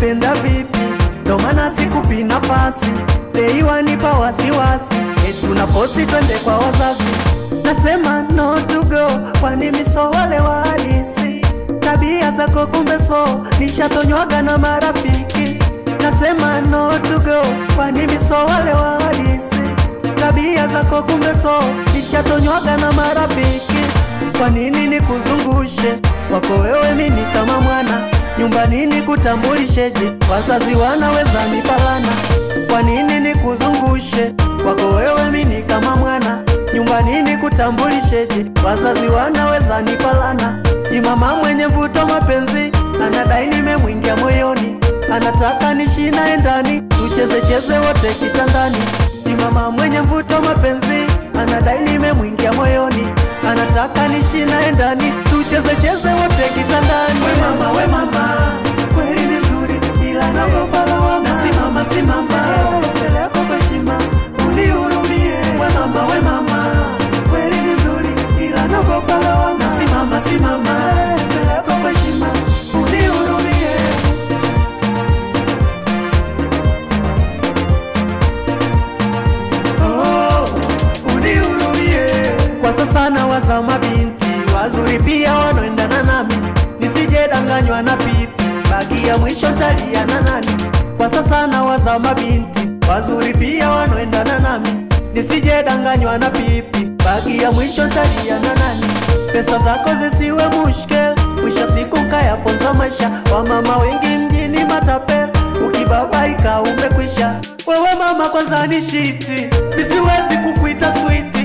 unanipenda vipi? Ndo maana sikupi nafasi, leo wanipa wasiwasi, eti unaposi twende kwa wazazi. Nasema no to go, kwani miso wale wa halisi. Tabia zako kumbe so, nishatonywaga na marafiki. Nasema no to go, kwani miso wale wa halisi. Tabia zako kumbe so, nishatonywaga na marafiki. Kwa nini nikuzungushe? Kwako wewe mimi kama mwana, nyumbani nikutambulisheje? Wazazi wanaweza nipalana. Kwa nini nikuzungushe? Kwako wewe mimi kama mwana, nyumbani nikutambulisheje? Wazazi wanaweza nipalana. Ni mama mwenye mvuto mapenzi, anadai nimemwingia moyoni, anataka nishi naye ndani, tucheze wote kitandani. Ni mama mwenye mvuto mapenzi, anadai nimemwingia moyoni, anataka nishi naye ndani, tucheze wote kitandani. We mama, kweli ni mzuri ila naogopa lawama. Na simama, mbele yako kwa heshima, unihurumie. We mama, kweli ni mzuri ila naogopa lawama. Na simama, mbele yako kwa heshima, unihurumie. Oh, unihurumie. Kwa sasa na waza mabinti wazuri pia wanoendana nami, nisije danganywa na pipi, baki ya mwisho talia na nani. Kwa sasa na waza mabinti wazuri pia wanoendana nami, nisije danganywa na pipi, baki ya mwisho talia na nani. Pesa zako zisiwe mushkel, mwisho siku kayaponza maisha. Wamama wengi mjini matapel, ukibabaika umekwisha. Wewe mama kwanza ni shiti, nisiwezi kukuita sweet.